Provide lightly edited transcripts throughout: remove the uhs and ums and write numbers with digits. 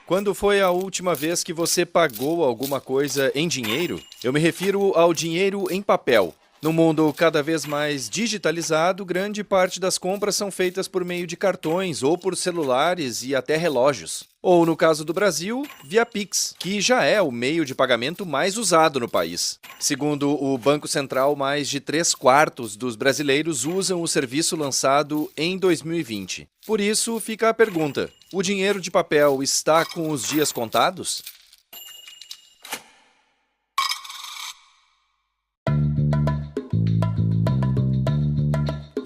Quando foi a última vez que você pagou alguma coisa em dinheiro? Eu me refiro ao dinheiro em papel. No mundo cada vez mais digitalizado, grande parte das compras são feitas por meio de cartões ou por celulares e até relógios. Ou, no caso do Brasil, via Pix, que já é o meio de pagamento mais usado no país. Segundo o Banco Central, mais de 3/4 dos brasileiros usam o serviço lançado em 2020. Por isso, fica a pergunta: o dinheiro de papel está com os dias contados?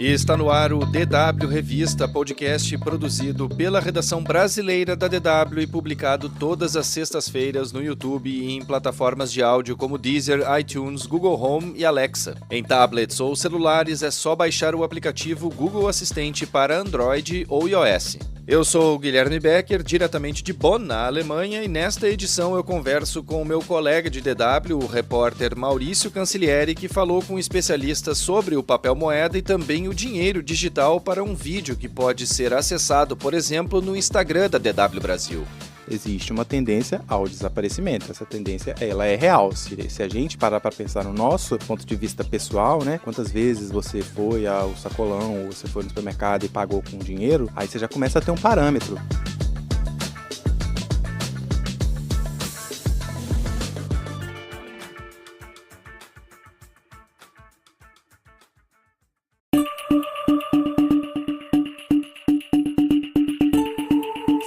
E está no ar o DW Revista, podcast produzido pela redação brasileira da DW e publicado todas as sextas-feiras no YouTube e em plataformas de áudio como Deezer, iTunes, Google Home e Alexa. Em tablets ou celulares é só baixar o aplicativo Google Assistente para Android ou iOS. Eu sou o Guilherme Becker, diretamente de Bonn, na Alemanha, e nesta edição eu converso com o meu colega de DW, o repórter Maurício Cancellieri, que falou com especialistas sobre o papel moeda e também o dinheiro digital para um vídeo que pode ser acessado, por exemplo, no Instagram da DW Brasil. Existe uma tendência ao desaparecimento. Essa tendência, ela é real. Se a gente parar para pensar no nosso ponto de vista pessoal, né? Quantas vezes você foi ao sacolão ou você foi no supermercado e pagou com dinheiro, aí você já começa a ter um parâmetro.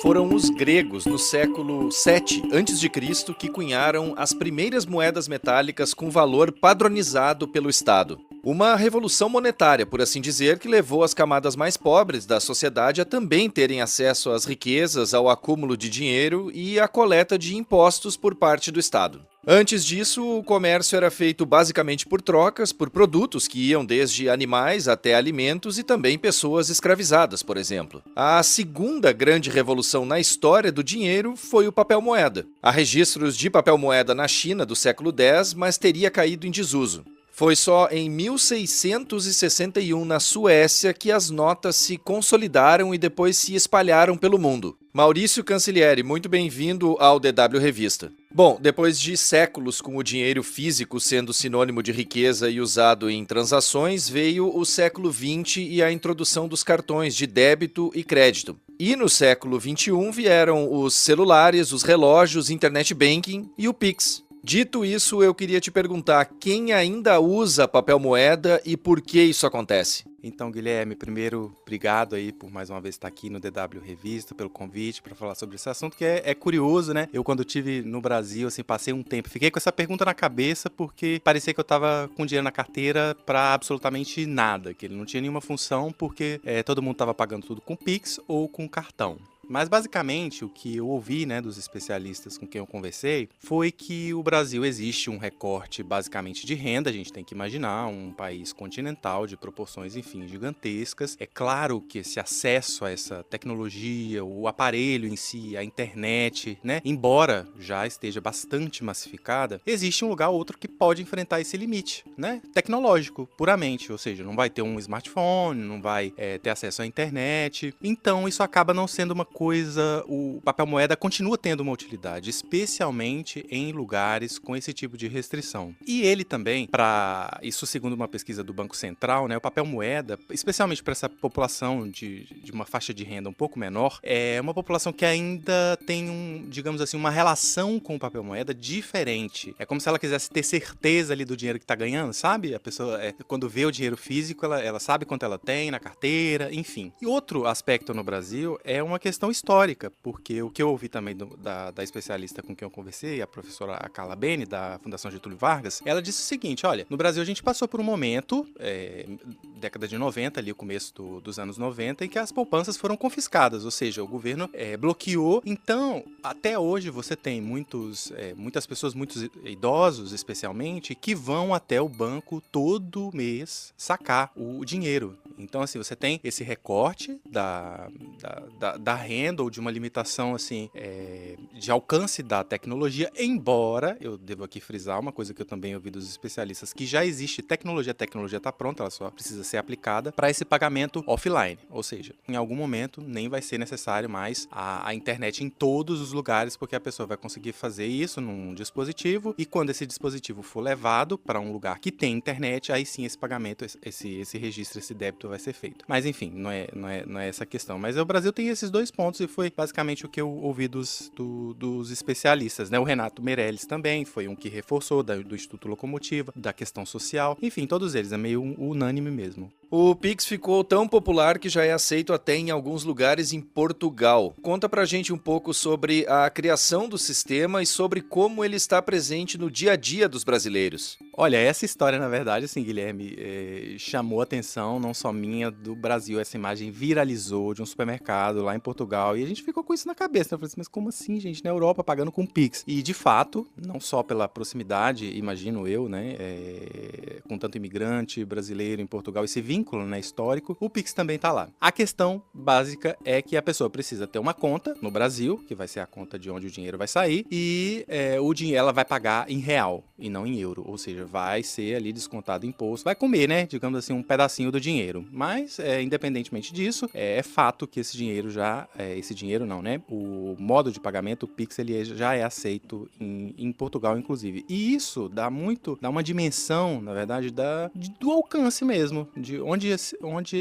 Foram os gregos, no século VII a.C., que cunharam as primeiras moedas metálicas com valor padronizado pelo Estado. Uma revolução monetária, por assim dizer, que levou as camadas mais pobres da sociedade a também terem acesso às riquezas, ao acúmulo de dinheiro e à coleta de impostos por parte do Estado. Antes disso, o comércio era feito basicamente por trocas, por produtos que iam desde animais até alimentos e também pessoas escravizadas, por exemplo. A segunda grande revolução na história do dinheiro foi o papel moeda. Há registros de papel moeda na China do século X, mas teria caído em desuso. Foi só em 1661, na Suécia, que as notas se consolidaram e depois se espalharam pelo mundo. Maurício Cancellieri, muito bem-vindo ao DW Revista. Bom, depois de séculos com o dinheiro físico sendo sinônimo de riqueza e usado em transações, veio o século XX e a introdução dos cartões de débito e crédito. E no século XXI vieram os celulares, os relógios, internet banking e o Pix. Dito isso, eu queria te perguntar quem ainda usa papel moeda e por que isso acontece? Então, Guilherme, primeiro, obrigado aí por mais uma vez estar aqui no DW Revista, pelo convite para falar sobre esse assunto, que é curioso, né? Eu, quando estive no Brasil, assim, passei um tempo, fiquei com essa pergunta na cabeça porque parecia que eu estava com dinheiro na carteira para absolutamente nada, que ele não tinha nenhuma função porque todo mundo estava pagando tudo com Pix ou com cartão. Mas, basicamente, o que eu ouvi, né, dos especialistas com quem eu conversei foi que o Brasil existe um recorte, basicamente, de renda. A gente tem que imaginar um país continental de proporções, enfim, gigantescas. É claro que esse acesso a essa tecnologia, o aparelho em si, a internet, né, embora já esteja bastante massificada, existe um lugar ou outro que pode enfrentar esse limite, né, tecnológico, puramente. Ou seja, não vai ter um smartphone, não vai ter acesso à internet. Então, isso acaba não sendo uma coisa, o papel moeda continua tendo uma utilidade, especialmente em lugares com esse tipo de restrição. E ele também, isso segundo uma pesquisa do Banco Central, né, o papel moeda, especialmente para essa população de uma faixa de renda um pouco menor, é uma população que ainda tem digamos assim, uma relação com o papel moeda diferente. É como se ela quisesse ter certeza ali do dinheiro que está ganhando, sabe? A pessoa, quando vê o dinheiro físico, ela sabe quanto ela tem na carteira, enfim. E outro aspecto no Brasil é uma questão histórica, porque o que eu ouvi também da especialista com quem eu conversei, a professora Carla Bene, da Fundação Getúlio Vargas, ela disse o seguinte: olha, no Brasil a gente passou por um momento, década de 90, ali o começo dos anos 90, em que as poupanças foram confiscadas, ou seja, o governo bloqueou. Então, até hoje você tem muitas pessoas, muitos idosos especialmente, que vão até o banco todo mês sacar o dinheiro. Então, assim, você tem esse recorte da renda correndo ou de uma limitação assim de alcance da tecnologia, embora eu devo aqui frisar uma coisa que eu também ouvi dos especialistas, que já existe tecnologia, a tecnologia está pronta, ela só precisa ser aplicada para esse pagamento offline, ou seja, em algum momento nem vai ser necessário mais a internet em todos os lugares, porque a pessoa vai conseguir fazer isso num dispositivo, e quando esse dispositivo for levado para um lugar que tem internet, aí sim esse pagamento, esse registro, esse débito vai ser feito. Mas enfim, não é essa a questão. Mas o Brasil tem esses dois pontos e foi basicamente o que eu ouvi dos especialistas, né? O Renato Meirelles também foi um que reforçou do Instituto Locomotiva, da questão social. Enfim, todos eles, é meio unânime mesmo. O Pix ficou tão popular que já é aceito até em alguns lugares em Portugal. Conta pra gente um pouco sobre a criação do sistema e sobre como ele está presente no dia a dia dos brasileiros. Olha, essa história, na verdade, assim, Guilherme, chamou a atenção, não só minha, do Brasil. Essa imagem viralizou de um supermercado lá em Portugal e a gente ficou com isso na cabeça. Eu falei assim, mas como assim, gente, na Europa pagando com Pix? E, de fato, não só pela proximidade, imagino eu, né, com tanto imigrante brasileiro em Portugal, esse vínculo, né, histórico, o Pix também tá lá. A questão básica é que a pessoa precisa ter uma conta no Brasil, que vai ser a conta de onde o dinheiro vai sair, e o dinheiro ela vai pagar em real e não em euro, ou seja, vai ser ali descontado imposto, vai comer, né, digamos assim, um pedacinho do dinheiro, mas independentemente disso, é fato que esse dinheiro esse dinheiro não, né, o modo de pagamento, o Pix, ele já é aceito em Portugal, inclusive, e isso dá uma dimensão, na verdade, do alcance mesmo, de onde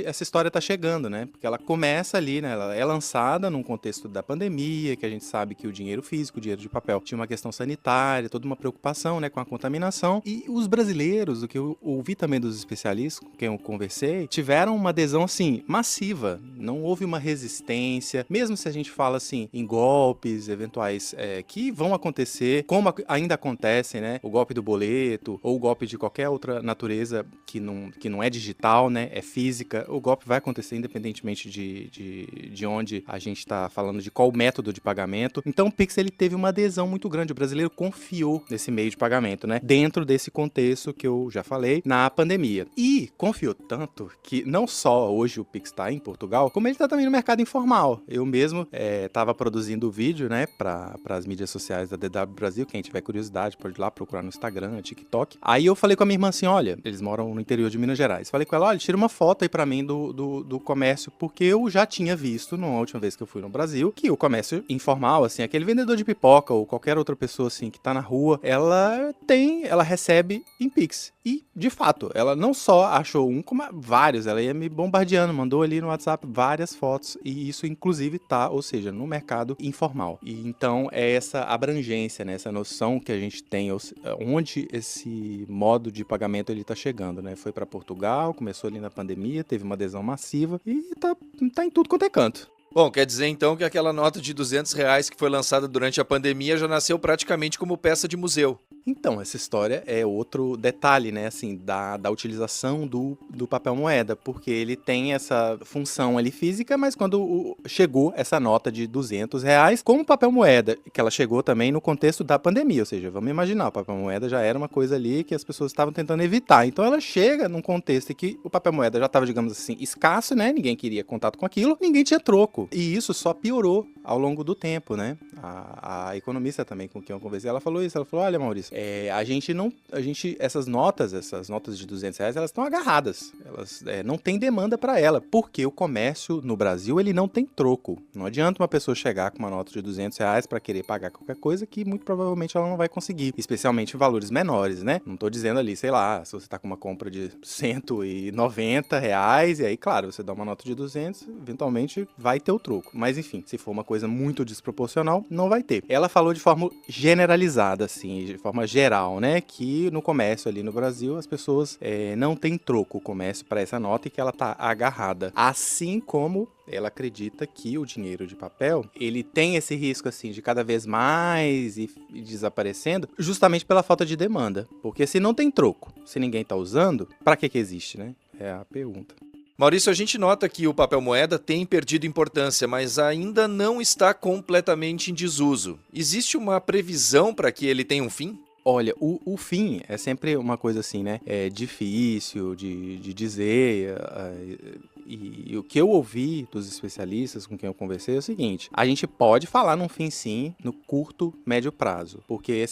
essa história tá chegando, né, porque ela começa ali, né, ela é lançada num contexto da pandemia, que a gente sabe que o dinheiro físico, o dinheiro de papel, tinha uma questão sanitária, toda uma preocupação, né, com a contaminação, e os brasileiros, o que eu ouvi também dos especialistas com quem eu conversei, tiveram uma adesão, assim, massiva, não houve uma resistência, mesmo se a gente fala, assim, em golpes eventuais que vão acontecer, como ainda acontecem, né, o golpe do boleto, ou o golpe de qualquer outra natureza que não é digital, né, é física, o golpe vai acontecer independentemente de onde a gente está falando, de qual método de pagamento. Então o Pix, ele teve uma adesão muito grande, o brasileiro confiou nesse meio de pagamento, né, dentro desse contexto que eu já falei, na pandemia. E confiou tanto que não só hoje o Pix está em Portugal, como ele está também no mercado informal. Eu mesmo estava produzindo o vídeo, né, para as mídias sociais da DW Brasil, quem tiver curiosidade pode ir lá procurar no Instagram, TikTok. Aí eu falei com a minha irmã assim, olha, eles moram no interior de Minas Gerais. Falei com ela, olha, tira uma foto aí pra mim do comércio, porque eu já tinha visto, na última vez que eu fui no Brasil, que o comércio informal, assim, aquele vendedor de pipoca ou qualquer outra pessoa, assim, que tá na rua, ela recebe em Pix. E, de fato, ela não só achou um, como vários, ela ia me bombardeando, mandou ali no WhatsApp várias fotos, e isso, inclusive, tá, ou seja, no mercado informal. E, então, é essa abrangência, né, essa noção que a gente tem, onde esse modo de pagamento ele tá chegando, né? Foi para Portugal, começou ali na pandemia, teve uma adesão massiva e tá em tudo quanto é canto. Bom, quer dizer então que aquela nota de R$200 que foi lançada durante a pandemia já nasceu praticamente como peça de museu. Então, essa história é outro detalhe, né, assim, da utilização do papel moeda, porque ele tem essa função ali física, mas quando chegou essa nota de R$200, como papel moeda, que ela chegou também no contexto da pandemia, ou seja, vamos imaginar, o papel moeda já era uma coisa ali que as pessoas estavam tentando evitar, então ela chega num contexto em que o papel moeda já estava, digamos assim, escasso, né, ninguém queria contato com aquilo, ninguém tinha troco, e isso só piorou ao longo do tempo, né, a economista também com quem eu conversei, ela falou isso, ela falou, olha, Maurício, essas notas de R$200, elas estão agarradas, elas não tem demanda para ela, porque o comércio no Brasil, ele não tem troco, não adianta uma pessoa chegar com uma nota de R$200 para querer pagar qualquer coisa que muito provavelmente ela não vai conseguir, especialmente em valores menores, né, não tô dizendo ali, sei lá, se você tá com uma compra de R$190, e aí, claro, você dá uma nota de 200, eventualmente vai ter o troco, mas enfim, se for uma coisa muito desproporcional, não vai ter. Ela falou de forma generalizada, assim, de forma geral, né, que no comércio ali no Brasil as pessoas não têm troco o comércio para essa nota e que ela tá agarrada. Assim como ela acredita que o dinheiro de papel, ele tem esse risco assim de cada vez mais e desaparecendo, justamente pela falta de demanda. Porque se não tem troco, se ninguém tá usando, para que existe, né? É a pergunta. Maurício, a gente nota que o papel moeda tem perdido importância, mas ainda não está completamente em desuso. Existe uma previsão para que ele tenha um fim? Olha, o fim é sempre uma coisa assim, né? É difícil de dizer E o que eu ouvi dos especialistas com quem eu conversei é o seguinte: a gente pode falar num fim sim, no curto, médio prazo, porque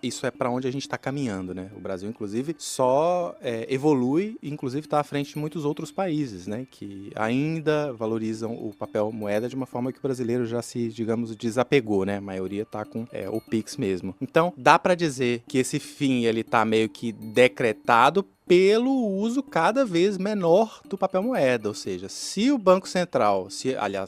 isso é para onde a gente está caminhando, né? O Brasil, inclusive, só evolui, inclusive está à frente de muitos outros países, né? Que ainda valorizam o papel moeda de uma forma que o brasileiro já se, digamos, desapegou, né? A maioria tá com o Pix mesmo. Então, dá para dizer que esse fim, ele tá meio que decretado pelo uso cada vez menor do papel moeda, ou seja, se o Banco Central,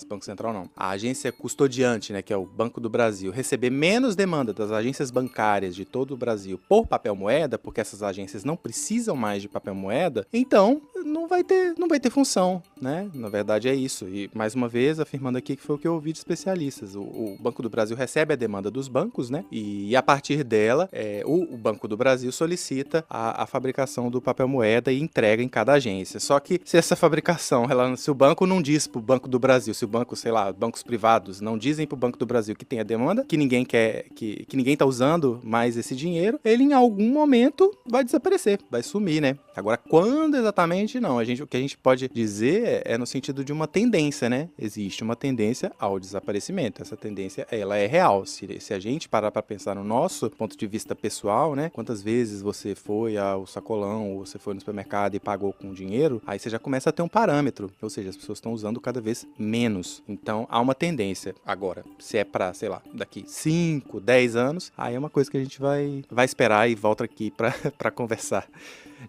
Banco Central não, a agência custodiante, né, que é o Banco do Brasil, receber menos demanda das agências bancárias de todo o Brasil por papel moeda, porque essas agências não precisam mais de papel moeda, então não vai ter função, né? Na verdade é isso. E mais uma vez afirmando aqui que foi o que eu ouvi de especialistas. O Banco do Brasil recebe a demanda dos bancos, né? E a partir dela, o Banco do Brasil solicita a fabricação do papel moeda e entrega em cada agência. Só que se essa fabricação, se o banco não diz pro Banco do Brasil, se o banco, sei lá, bancos privados não dizem pro Banco do Brasil que tem a demanda, que ninguém quer, que ninguém tá usando mais esse dinheiro, ele em algum momento vai desaparecer, vai sumir, né? Agora, quando exatamente, não. O que a gente pode dizer é no sentido de uma tendência, né? Existe uma tendência ao desaparecimento. Essa tendência, ela é real. Se a gente parar para pensar no nosso ponto de vista pessoal, né? Quantas vezes você foi ao sacolão, ou você foi no supermercado e pagou com dinheiro, aí você já começa a ter um parâmetro. Ou seja, as pessoas estão usando cada vez menos. Então, há uma tendência. Agora, se é para, sei lá, daqui 5, 10 anos, aí é uma coisa que a gente vai esperar e volta aqui para conversar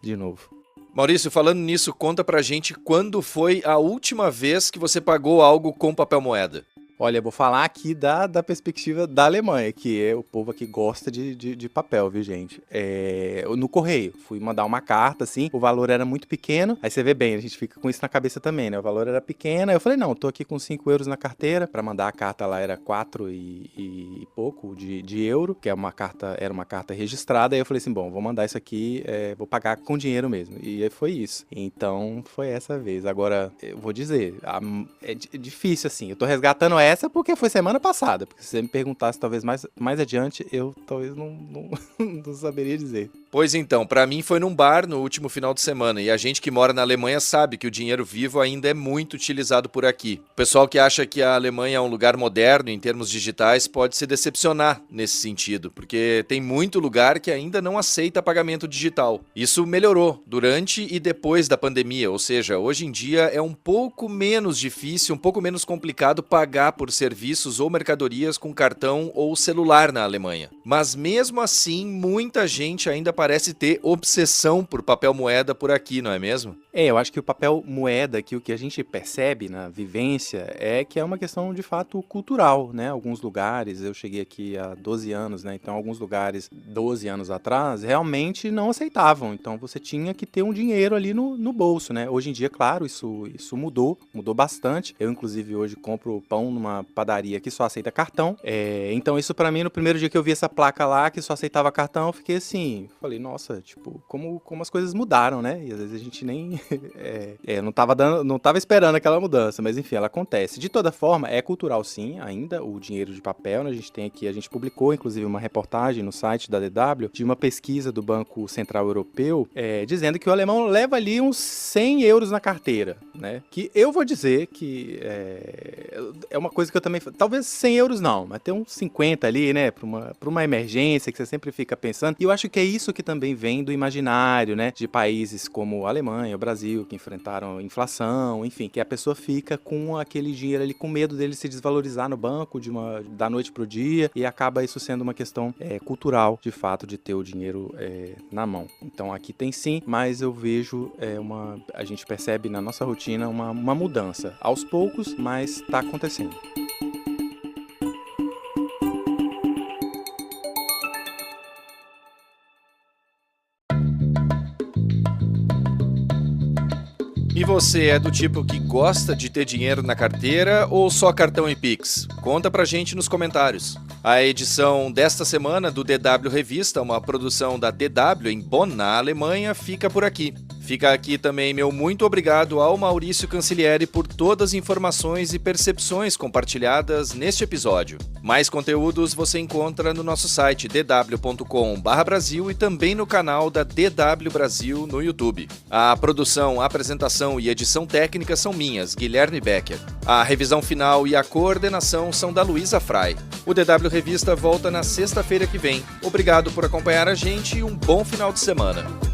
de novo. Maurício, falando nisso, conta pra gente quando foi a última vez que você pagou algo com papel moeda. Olha, eu vou falar aqui da perspectiva da Alemanha, que é o povo aqui gosta de papel, viu, gente? No correio, fui mandar uma carta, assim, o valor era muito pequeno, aí você vê bem, a gente fica com isso na cabeça também, né? O valor era pequeno, aí eu falei, não, tô aqui com 5 euros na carteira, pra mandar a carta lá era 4 e pouco de euro, que era uma carta registrada, aí eu falei assim, bom, vou mandar isso aqui, vou pagar com dinheiro mesmo, e aí foi isso. Então, foi essa vez. Agora, eu vou dizer, é difícil, assim, eu tô resgatando essa porque foi semana passada, porque se você me perguntasse talvez mais adiante, eu talvez não saberia dizer. Pois então, pra mim foi num bar no último final de semana, e a gente que mora na Alemanha sabe que o dinheiro vivo ainda é muito utilizado por aqui. O pessoal que acha que a Alemanha é um lugar moderno em termos digitais pode se decepcionar nesse sentido, porque tem muito lugar que ainda não aceita pagamento digital. Isso melhorou durante e depois da pandemia, ou seja, hoje em dia é um pouco menos difícil, um pouco menos complicado pagar por serviços ou mercadorias com cartão ou celular na Alemanha. Mas mesmo assim, muita gente ainda parece ter obsessão por papel moeda por aqui, não é mesmo? Eu acho que o papel moeda, que o que a gente percebe na vivência é que é uma questão de fato cultural, né? Alguns lugares, eu cheguei aqui há 12 anos, né? Então alguns lugares, 12 anos atrás, realmente não aceitavam. Então você tinha que ter um dinheiro ali no bolso, né? Hoje em dia, claro, isso mudou bastante. Eu, inclusive, hoje compro pão numa padaria que só aceita cartão. Então isso pra mim, no primeiro dia que eu vi essa placa lá, que só aceitava cartão, eu fiquei assim, falei, nossa, tipo, como as coisas mudaram, né? E às vezes a gente nem não tava esperando aquela mudança, mas enfim, ela acontece. De toda forma, é cultural sim, ainda, o dinheiro de papel, né? A gente publicou, inclusive, uma reportagem no site da DW, de uma pesquisa do Banco Central Europeu, dizendo que o alemão leva ali uns 100 euros na carteira, né? Que eu vou dizer que é uma coisa que eu também, talvez 100 euros não, mas tem uns 50 ali, né? Pra uma emergência que você sempre fica pensando, e eu acho que é isso que também vem do imaginário, né? De países como a Alemanha, o Brasil, que enfrentaram inflação, enfim, que a pessoa fica com aquele dinheiro ali, com medo dele se desvalorizar no banco da noite pro dia, e acaba isso sendo uma questão cultural, de fato, de ter o dinheiro na mão. Então aqui tem sim, mas eu vejo a gente percebe na nossa rotina uma mudança, aos poucos, mas tá acontecendo. E você é do tipo que gosta de ter dinheiro na carteira ou só cartão e Pix? Conta pra gente nos comentários. A edição desta semana do DW Revista, uma produção da DW em Bonn, na Alemanha, fica por aqui. Fica aqui também meu muito obrigado ao Maurício Cancellieri por todas as informações e percepções compartilhadas neste episódio. Mais conteúdos você encontra no nosso site dw.com/Brasil e também no canal da DW Brasil no YouTube. A produção, apresentação e edição técnica são minhas, Guilherme Becker. A revisão final e a coordenação são da Luísa Frei. O DW Revista volta na sexta-feira que vem. Obrigado por acompanhar a gente e um bom final de semana.